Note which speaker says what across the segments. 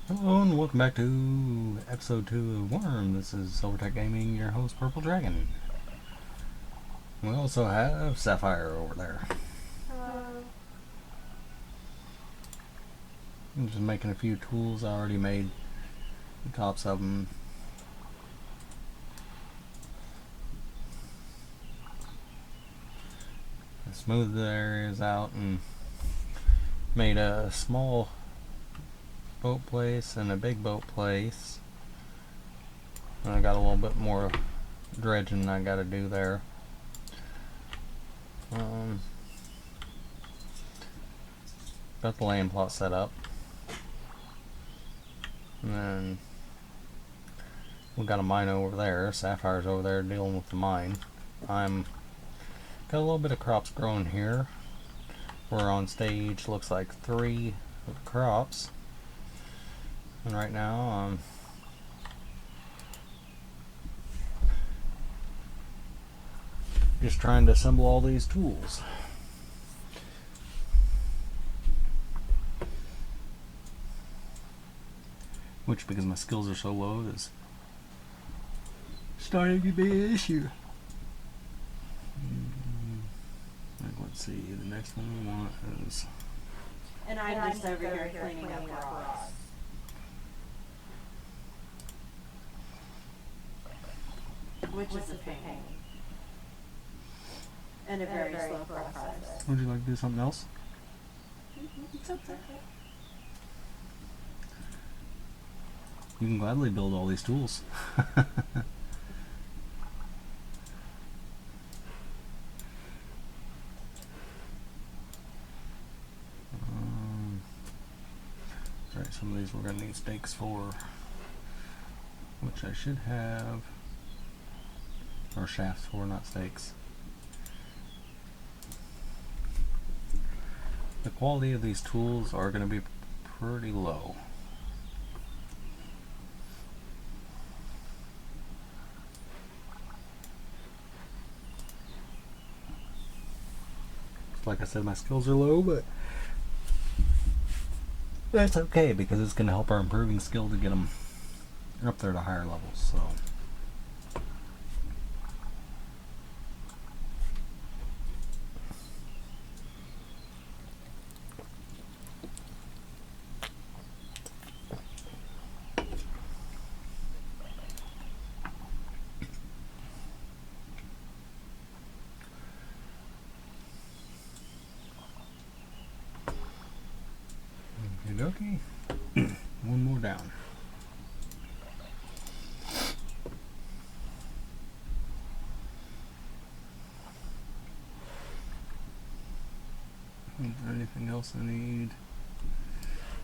Speaker 1: Hello and welcome back to episode 2 of Wurm. This is SilverTech Gaming, your host Purple Dragon. We also have Sapphire over there.
Speaker 2: Hello.
Speaker 1: I'm just making a few tools. I already made the tops of them. I smoothed the areas out and made a small boat place and a big boat place. And I got a little bit more dredging I gotta do there. Got the land plot set up. And then we got a mine over there. Sapphire's over there dealing with the mine. I'm got a little bit of crops growing here. We're on stage, looks like 3 of the crops. And right now I'm just trying to assemble all these tools. Which, because my skills are so low, is starting to be an issue. Let's see, the next one we want is...
Speaker 2: And I'm just over here cleaning up rocks. Which is a pain. And a very slow process.
Speaker 1: Would you like to do something else?
Speaker 2: It's okay.
Speaker 1: You can gladly build all these tools. Alright, some of these we're going to need stakes for, which I should have, or shafts for, not stakes. The quality of these tools are going to be pretty low. Like I said, my skills are low, but that's okay because it's going to help our improving skill to get them up there to higher levels. So. Okay, one more down. Is there anything else I need?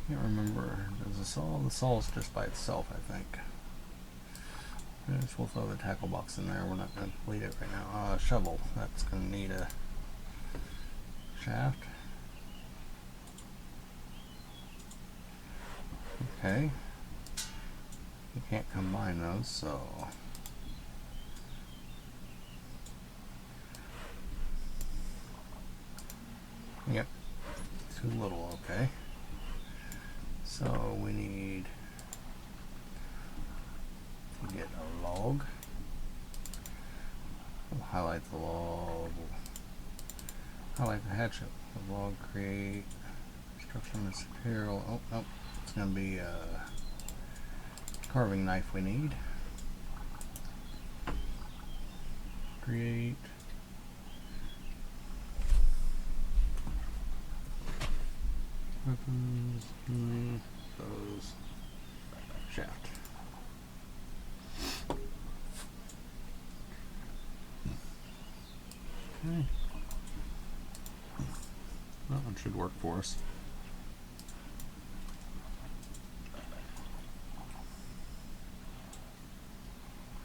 Speaker 1: Can't remember. There's a saw. The saw's just by itself, I think. We'll throw the tackle box in there. We're not going to complete it right now. Shovel. That's going to need a shaft. Okay. You can't combine those, so... Yep. Too little, okay. So we need to get a log. We'll highlight the log. Highlight the hatchet. The log, create structure material. Oh, nope. It's going to be a carving knife we need. Create. Weapons. Those. Shaft. Okay. That one should work for us.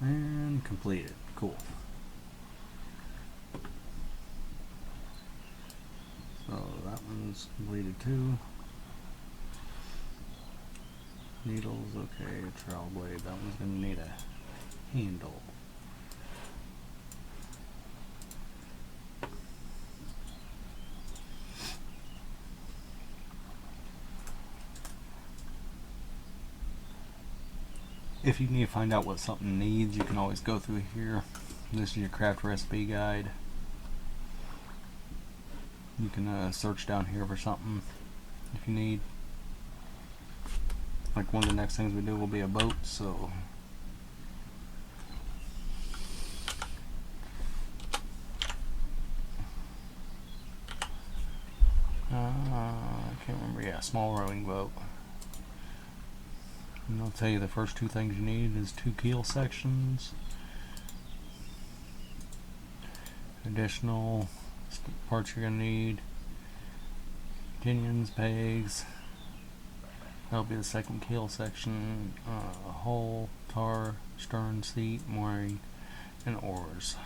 Speaker 1: And completed. Cool. So that one's completed too. Needles, okay. Trowel blade. That one's gonna need a handle. If you need to find out what something needs, you can always go through here. This is your craft recipe guide. You can search down here for something if you need. Like one of the next things we do will be a boat, so I can't remember. Yeah, small rowing boat. And I'll tell you the first two things you need is 2 keel sections, additional parts you're going to need, pinions, pegs, that'll be the second keel section, a hull, tar, stern, seat, mooring, and oars.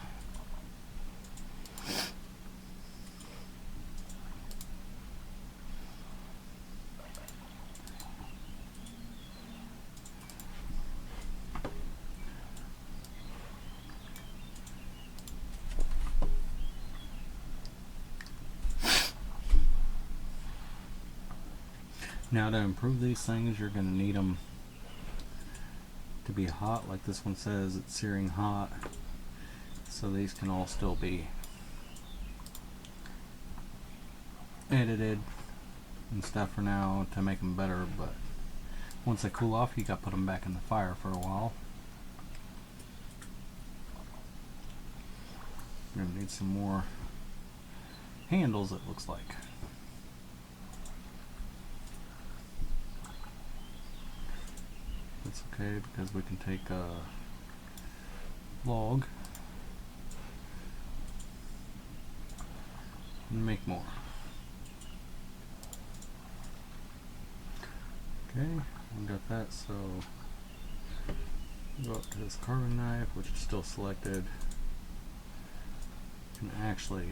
Speaker 1: Now to improve these things, you're going to need them to be hot, like this one says it's searing hot, so these can all still be edited and stuff for now to make them better, but once they cool off you got to put them back in the fire for a while. You're going to need some more handles, it looks like. That's okay because we can take a log and make more. Okay, we got that, so go up to this carving knife, which is still selected. And actually,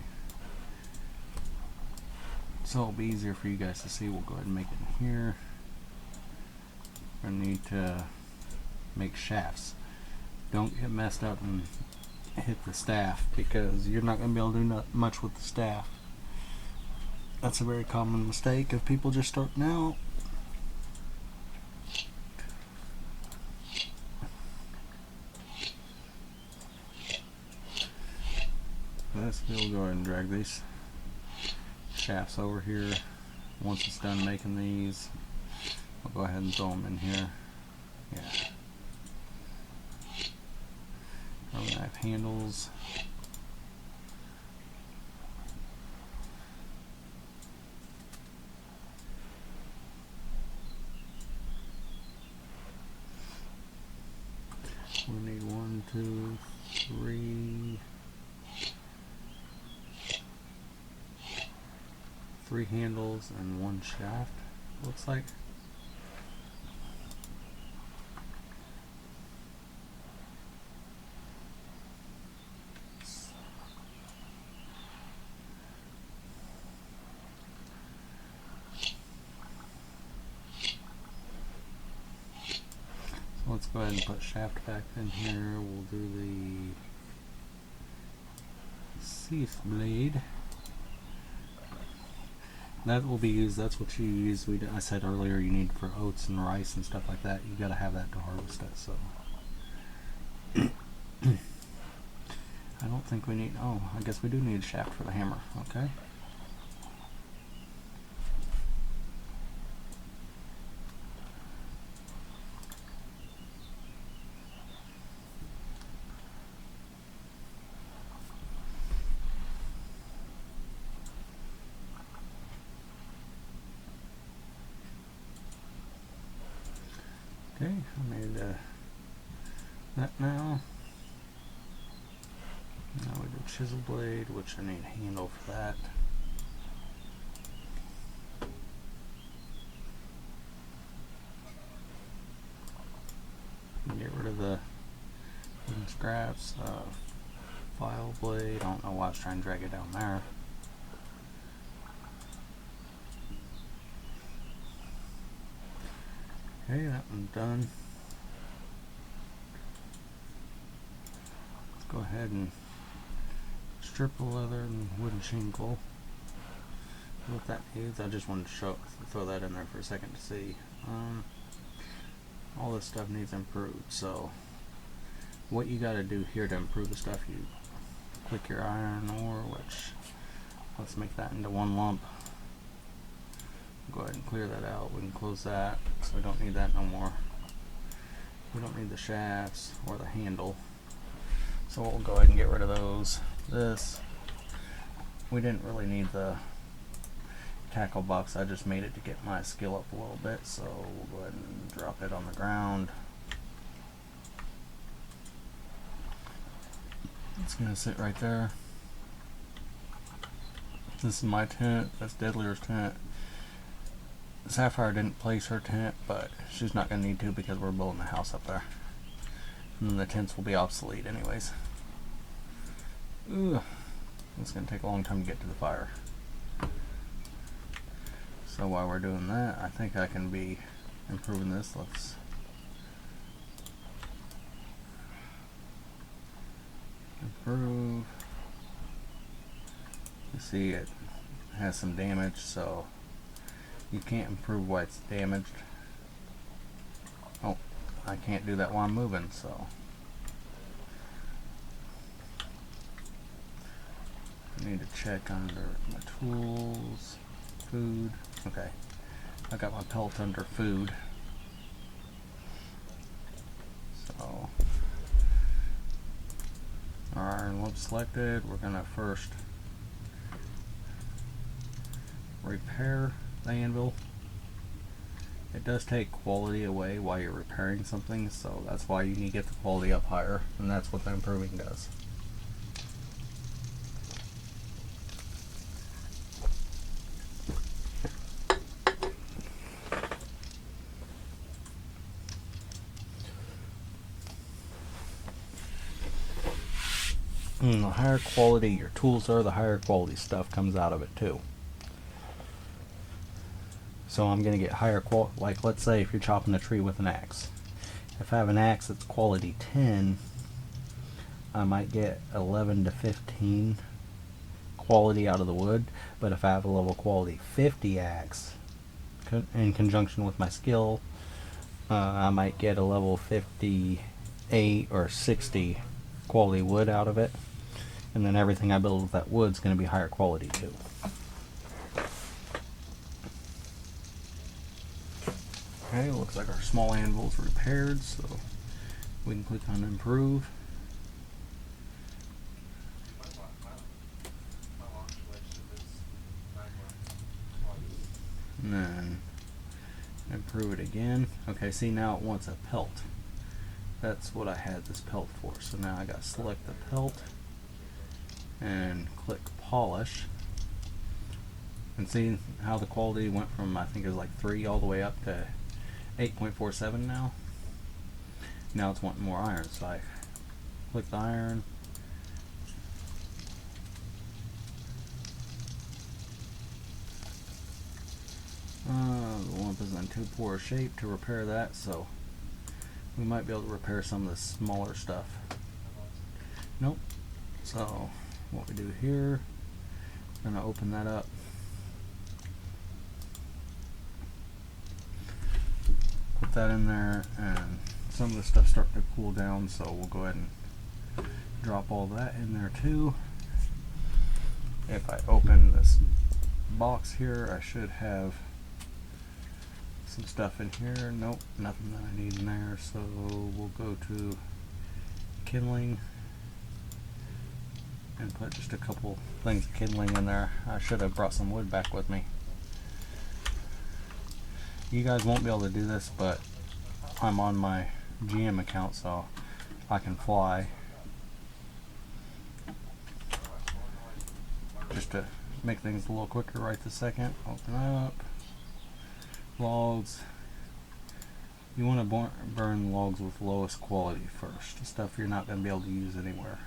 Speaker 1: so it'll be easier for you guys to see, we'll go ahead and make it in here. I need to make shafts. Don't get messed up and hit the staff, because you're not going to be able to do much with the staff. That's a very common mistake of people just starting out. We'll go ahead and drag these shafts over here. Once it's done making these, I'll go ahead and throw them in here. Yeah. Carving knife handles. We need 1, 2, 3 handles and 1 shaft, looks like. So let's go ahead and put shaft back in here. We'll do the sheath blade. That will be used, that's what you use. I said earlier you need for oats and rice and stuff like that. You gotta have that to harvest it, so. I don't think we need, oh, I guess we do need a shaft for the hammer, okay. Okay, I made that now. Now we do chisel blade, which I need a handle for that. Get rid of the wooden scraps. File blade, I don't know why I was trying to drag it down there. Okay, that one's done. Let's go ahead and strip the leather and wooden shingle. What that needs, I just wanted to throw that in there for a second to see. all this stuff needs improved. So what you got to do here to improve the stuff, you click your iron ore, which let's make that into one lump. Go ahead and clear that out. We can close that, so we don't need that no more. We don't need the shafts or the handle, so we'll go ahead and get rid of those. This, we didn't really need the tackle box. I just made it to get my skill up a little bit, so we'll go ahead and drop it on the ground. It's gonna sit right there. This is my tent. That's Deadlier's tent. Sapphire didn't place her tent, but she's not gonna need to because we're building a house up there, and then the tents will be obsolete anyways. Ooh, it's gonna take a long time to get to the fire. So while we're doing that, I think I can be improving this. Let's improve. You see it has some damage, so you can't improve why it's damaged. Oh, I can't do that while I'm moving, so I need to check under my tools, food. Okay, I got my pelt under food. So our iron lump selected. We're gonna first repair the anvil. It does take quality away while you're repairing something, so that's why you need to get the quality up higher, and that's what the improving does. And the higher quality your tools are, the higher quality stuff comes out of it too. So I'm going to get higher quality, like let's say if you're chopping a tree with an axe. If I have an axe that's quality 10, I might get 11 to 15 quality out of the wood. But if I have a level quality 50 axe, in conjunction with my skill, I might get a level 58 or 60 quality wood out of it. And then everything I build with that wood is going to be higher quality too. Okay, looks like our small anvil is repaired, so we can click on improve. And then improve it again. Okay, see now it wants a pelt. That's what I had this pelt for. So now I got to select the pelt and click polish. And see how the quality went from, I think it was like 3 all the way up to 8.47 now. Now it's wanting more iron, so I click the iron. The lump is in too poor shape to repair that, so we might be able to repair some of the smaller stuff. Nope. So what we do here, I'm going to open that up. Put that in there, and some of the stuff starting to cool down, so we'll go ahead and drop all that in there too. If I open this box here, I should have some stuff in here. Nope, nothing that I need in there, so we'll go to kindling and put just a couple things of kindling in there. I should have brought some wood back with me. You guys won't be able to do this, but I'm on my GM account, so I can fly. Just to make things a little quicker right this second. Open up. Logs. You want to burn logs with lowest quality first. Stuff you're not going to be able to use anywhere.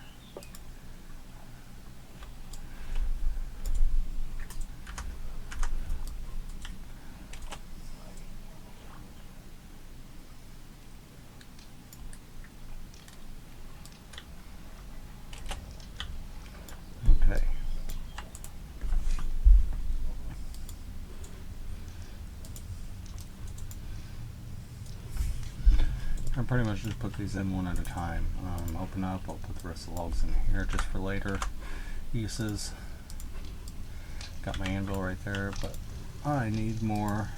Speaker 1: Okay. I pretty much just put these in one at a time. Open up, I'll put the rest of the logs in here just for later uses. Got my anvil right there, but I need more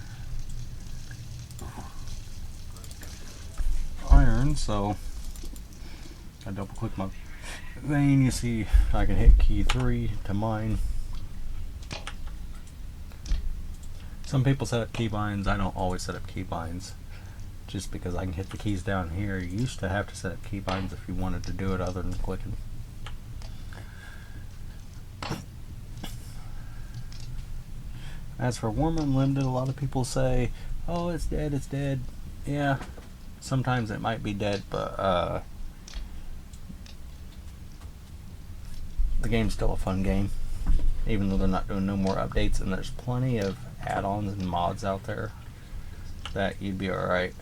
Speaker 1: iron, so I double click my vein. You see I can hit key 3 to mine. Some people set up keybinds. I don't always set up keybinds just because I can hit the keys down here. You used to have to set up keybinds if you wanted to do it other than clicking. As for Wurm Unlimited, a lot of people say, oh, it's dead, it's dead. Yeah, sometimes it might be dead, but the game's still a fun game, even though they're not doing no more updates, and there's plenty of add-ons and mods out there that you'd be alright.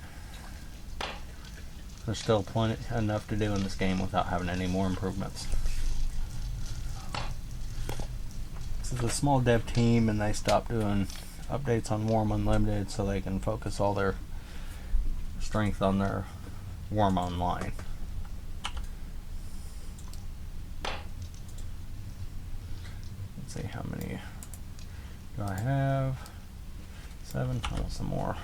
Speaker 1: There's still plenty enough to do in this game without having any more improvements. This is a small dev team, and they stopped doing updates on Wurm Unlimited so they can focus all their strength on their Wurm Online. Let's see, how many do I have? 7. I want some more.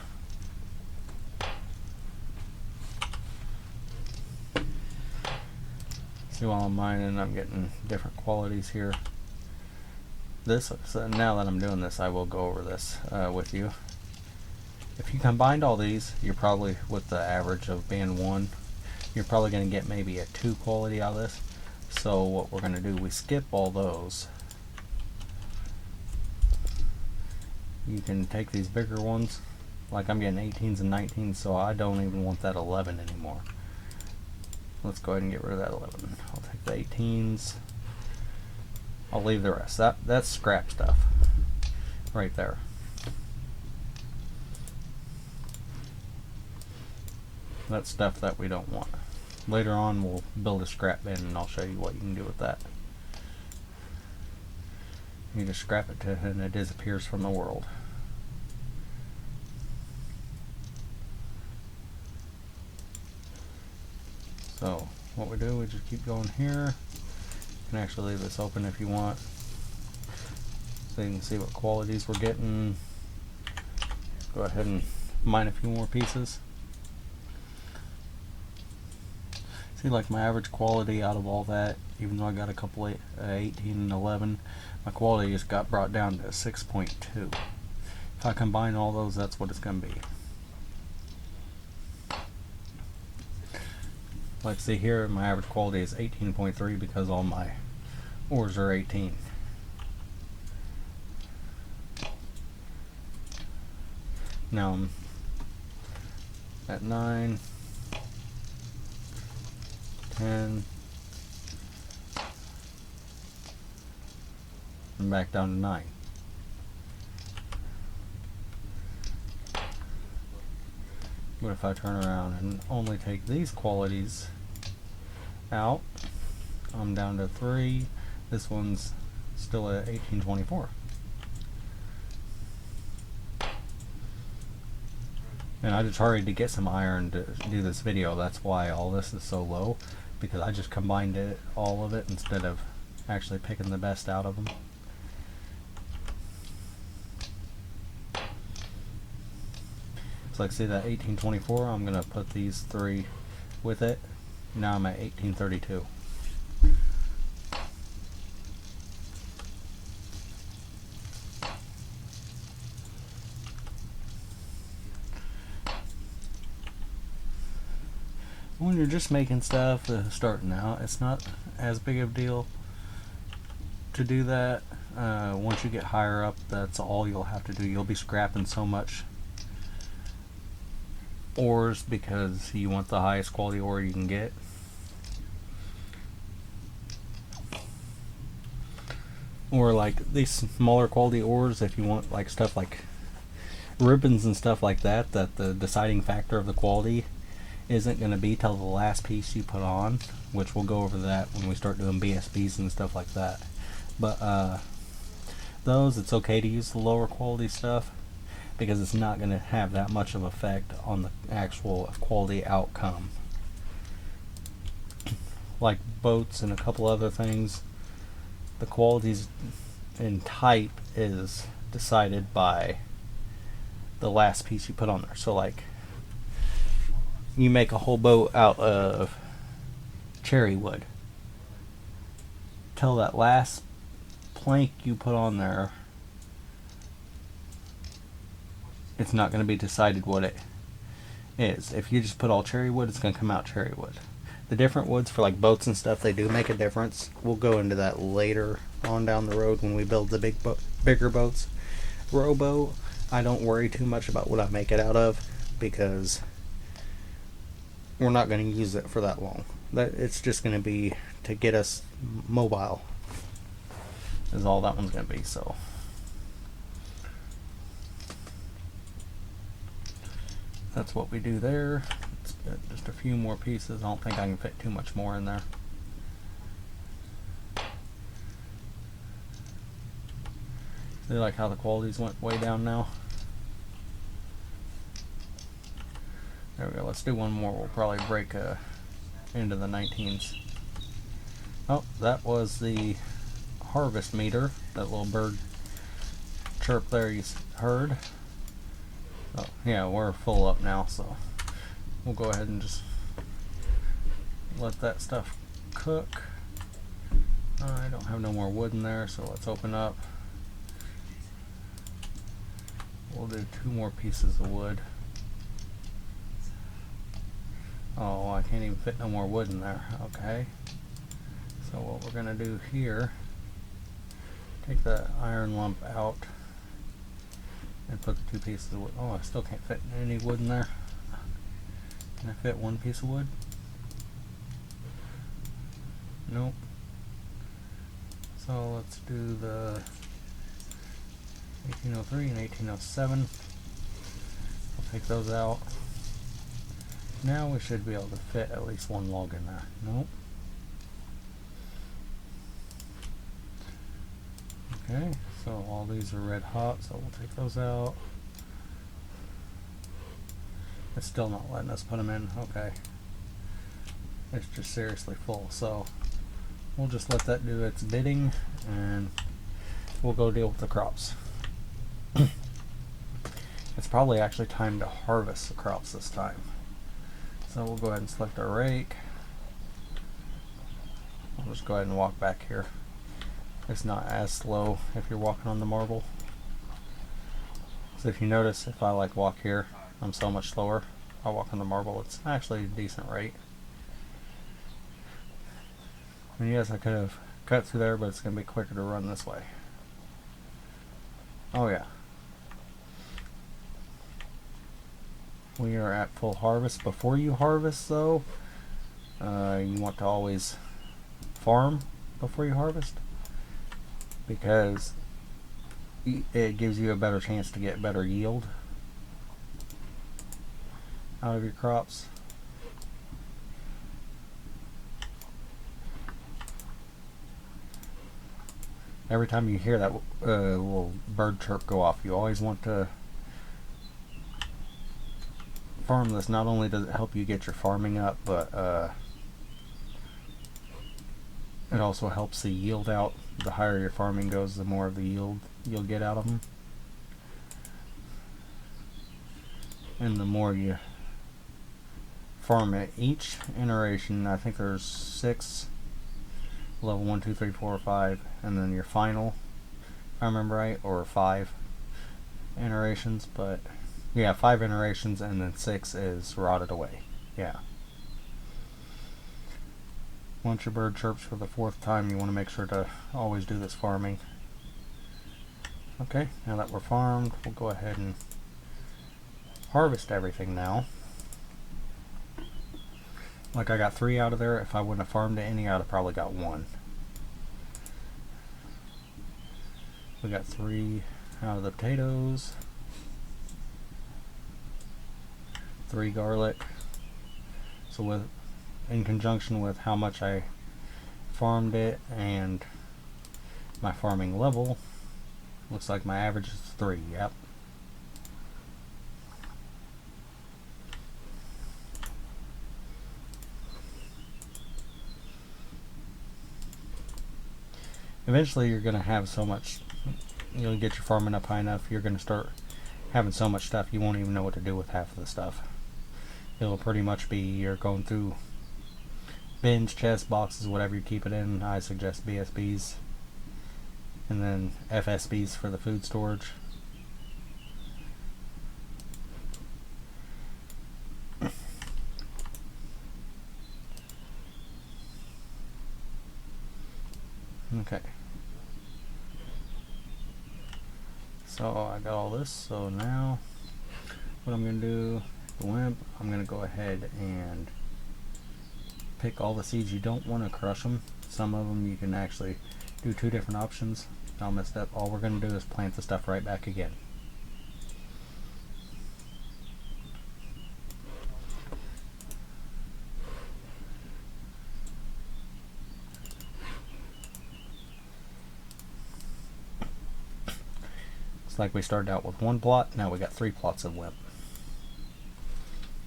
Speaker 1: See, while I'm mining, I'm getting different qualities here. So now that I'm doing this, I will go over this with you. If you combined all these, you're probably, with the average of being 1, you're probably going to get maybe a 2 quality out of this. So what we're going to do, we skip all those. You can take these bigger ones, like I'm getting 18s and 19s, so I don't even want that 11 anymore. Let's go ahead and get rid of that 11. I'll take the 18s. I'll leave the rest. That's scrap stuff right there. That's stuff that we don't want. Later on we'll build a scrap bin and I'll show you what you can do with that. You just scrap it and it disappears from the world. So what we do, we just keep going here. You can actually leave this open if you want, so you can see what qualities we're getting. Go ahead and mine a few more pieces. See, like my average quality out of all that, even though I got a couple 18 and 11, my quality just got brought down to 6.2. If I combine all those, that's what it's going to be. Like, see here, my average quality is 18.3 because all my ores are 18. Now I'm at 9, 10, and back down to 9. But if I turn around and only take these qualities out, I'm down to 3. This one's still at 1824. And I just hurried to get some iron to do this video. That's why all this is so low, because I just combined all of it instead of actually picking the best out of them. So like, see that 1824, I'm going to put these 3 with it. Now I'm at 1832. When you're just making stuff, starting out, it's not as big of a deal to do that. Once you get higher up, that's all you'll have to do. You'll be scrapping so much ores because you want the highest quality ore you can get. Or like these smaller quality ores, if you want like stuff like ribbons and stuff like that, that the deciding factor of the quality isn't going to be till the last piece you put on, which we'll go over that when we start doing BSBs and stuff like that. But those, it's okay to use the lower quality stuff. because it's not going to have that much of effect on the actual quality outcome. Like boats and a couple other things, the qualities and type is decided by the last piece you put on there. So like, you make a whole boat out of cherry wood, till that last plank you put on there, it's not going to be decided what it is. If you just put all cherry wood, it's going to come out cherry wood. The different woods for like boats and stuff, they do make a difference. We'll go into that later on down the road when we build the bigger boats. Rowboat, I don't worry too much about what I make it out of, because we're not going to use it for that long. It's just going to be to get us mobile, is all that one's going to be. So that's what we do there. Let's get just a few more pieces. I don't think I can fit too much more in there. See like how the qualities went way down now? There we go. Let's do one more. We'll probably break into the 19s. Oh, that was the harvest meter. That little bird chirp there you heard. Oh, yeah, we're full up now, so we'll go ahead and just let that stuff cook. I don't have no more wood in there, so let's open up. We'll do 2 more pieces of wood. Oh, I can't even fit no more wood in there. Okay. So what we're going to do here, take the iron lump out and put the 2 pieces of wood. Oh, I still can't fit any wood in there. Can I fit 1 piece of wood? Nope. So let's do the 1803 and 1807. I'll take those out. Now we should be able to fit at least 1 log in there. Nope. Okay, so all these are red hot, so we'll take those out. It's still not letting us put them in. Okay. It's just seriously full, so we'll just let that do its bidding and we'll go deal with the crops. It's probably actually time to harvest the crops this time. So we'll go ahead and select our rake. I'll just go ahead and walk back here. It's not as slow if you're walking on the marble. So if you notice, if I like walk here, I'm so much slower. I walk on the marble, it's actually a decent rate. And yes, I could have cut through there, but it's going to be quicker to run this way. Oh yeah. We are at full harvest. Before you harvest though, you want to always farm before you harvest, because it gives you a better chance to get better yield out of your crops. Every time you hear that little bird chirp go off, you always want to farm this. Not only does it help you get your farming up, but it also helps the yield out. The higher your farming goes, the more of the yield you'll get out of them, and the more you farm it. Each iteration, I think there's 6, level 1, 2, 3, 4, 5, and then your final, if I remember right, or 5 iterations. But yeah, 5 iterations, and then 6 is rotted away. Yeah. Once your bird chirps for the 4th time, you want to make sure to always do this farming. Okay, now that we're farmed, we'll go ahead and harvest everything now. Like I got 3 out of there. If I wouldn't have farmed any, I'd have probably got 1. We got 3 out of the potatoes, 3 garlic. So in conjunction with how much I farmed it and my farming level, looks like my average is 3. Yep. eventually you're going to have so much, you'll get your farming up high enough, you're going to start having so much stuff you won't even know what to do with half of the stuff. It'll pretty much be you're going through bins, chests, boxes, whatever you keep it in. I suggest BSBs, and then FSBs for the food storage. Okay. So I got all this, so now what I'm going to do, the WIMP, I'm going to go ahead and pick all the seeds. You don't want to crush them. Some of them you can actually do 2 different options. All messed up. All we're going to do is plant the stuff right back again. It's like we started out with 1 plot, now we got 3 plots of WIMP.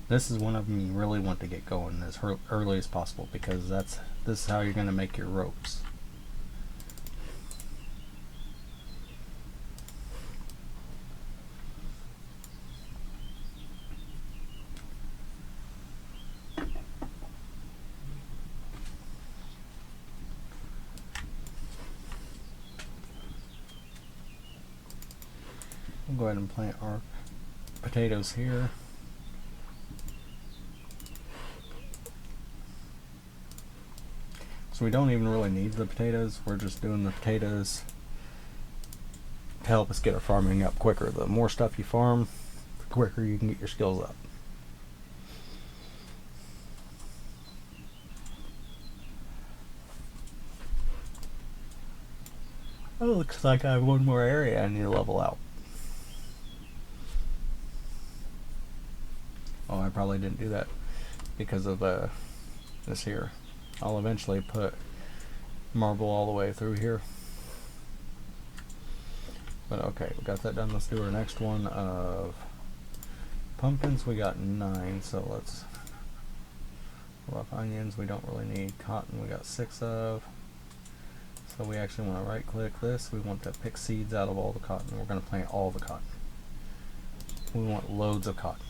Speaker 1: This is one of them you really want to get going as early as possible, because this is how you're going to make your ropes. We'll go ahead and plant our potatoes here. So we don't even really need the potatoes, we're just doing the potatoes to help us get our farming up quicker. The more stuff you farm, the quicker you can get your skills up. Oh, looks like I have 1 more area I need to level out. Oh, I probably didn't do that because of this here. I'll eventually put marble all the way through here. But okay, we got that done. Let's do our next one of pumpkins. We got 9, so let's rough onions. We don't really need cotton. We got 6 of. So we actually want to right click this. We want to pick seeds out of all the cotton. We're going to plant all the cotton. We want loads of cotton.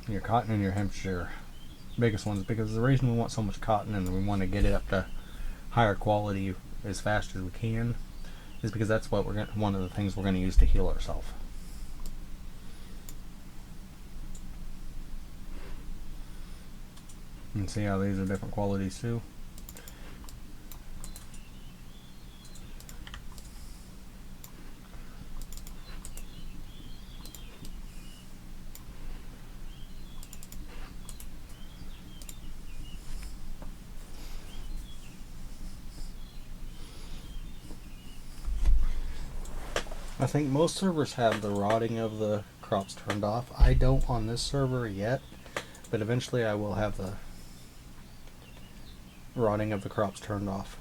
Speaker 1: Your cotton and your hemp's your biggest ones, because the reason we want so much cotton and we want to get it up to higher quality as fast as we can is because that's what one of the things we're going to use to heal ourselves. And see how these are different qualities too. I think most servers have the rotting of the crops turned off. I don't on this server yet, but eventually I will have the rotting of the crops turned off.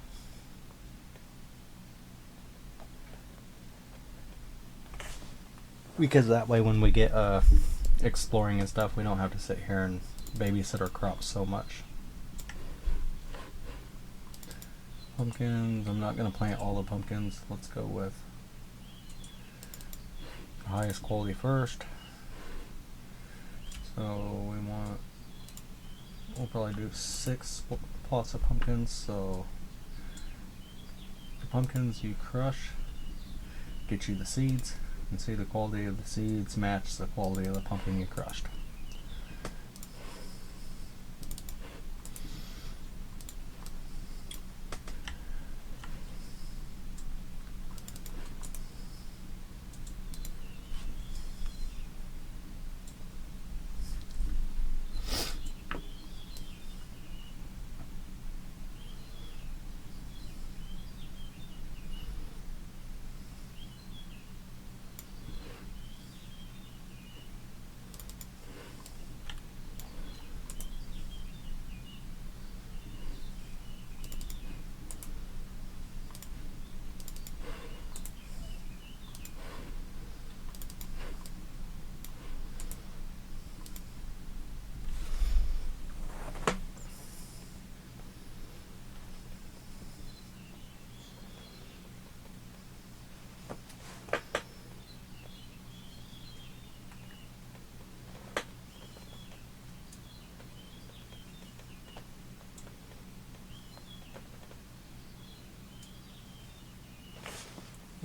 Speaker 1: Because that way when we get exploring and stuff, we don't have to sit here and babysit our crops so much. Pumpkins, I'm not going to plant all the pumpkins. Let's go with the highest quality first. So we'll probably do 6 plots of pumpkins. So the pumpkins you crush get you the seeds, and see the quality of the seeds match the quality of the pumpkin you crushed.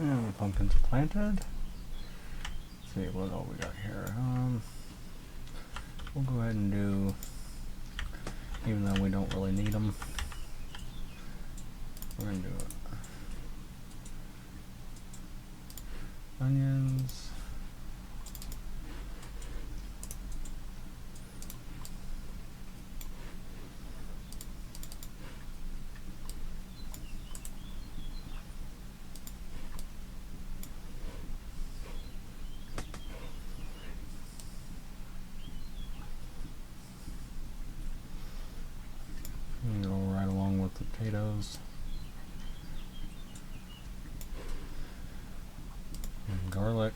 Speaker 1: And the pumpkins are planted. Let's see what all we got here. We'll go ahead and do, even though we don't really need them, we're going to do onions. And go right along with the potatoes. And garlic.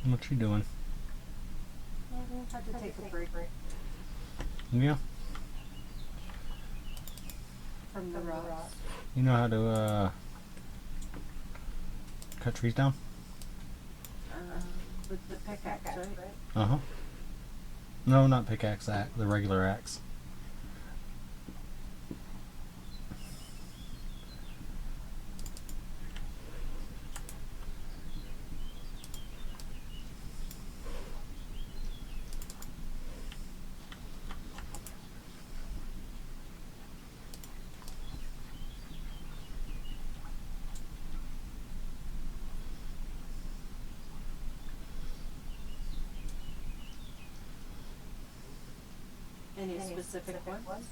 Speaker 1: What you doing?
Speaker 2: Had to take a break
Speaker 1: Yeah.
Speaker 2: from the rocks.
Speaker 1: You know how to cut trees down?
Speaker 2: With the pickaxe, right?
Speaker 1: Uh-huh. No, not pickaxe, the regular axe.
Speaker 2: Any specific ones?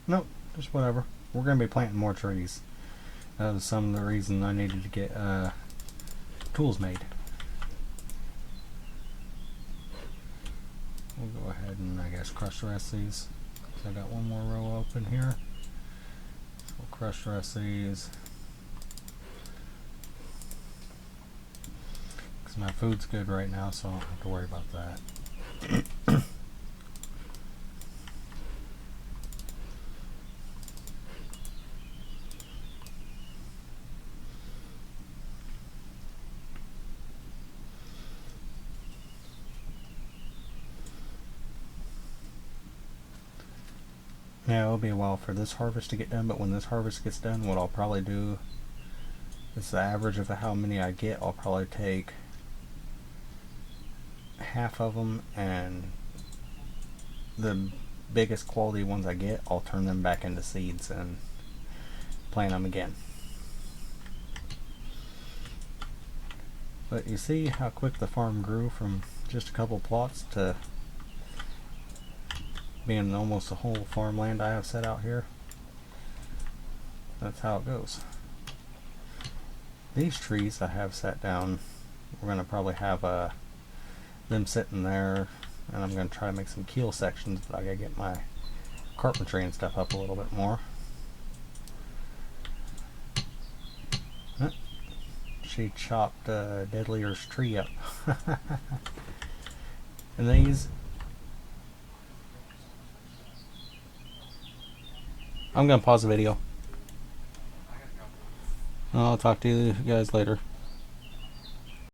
Speaker 1: Nope, just whatever. We're going to be planting more trees. That was some of the reason I needed to get tools made. We'll go ahead and I guess crush the rest of these. So I got one more row open here. So we'll crush the rest of these. Because my food's good right now, so I don't have to worry about that. Yeah, it'll be a while for this harvest to get done, but when this harvest gets done, what I'll probably do is the average of how many I get. I'll probably take half of them, and the biggest quality ones I get, I'll turn them back into seeds and plant them again. But you see how quick the farm grew from just a couple plots to being almost the whole farmland I have set out here. That's how it goes. These trees I have set down, we're going to probably have them sitting there, and I'm going to try to make some keel sections, but I got to get my carpentry and stuff up a little bit more. She chopped Deadlier's tree up. And these, I'm going to pause the video. I'll talk to you guys later.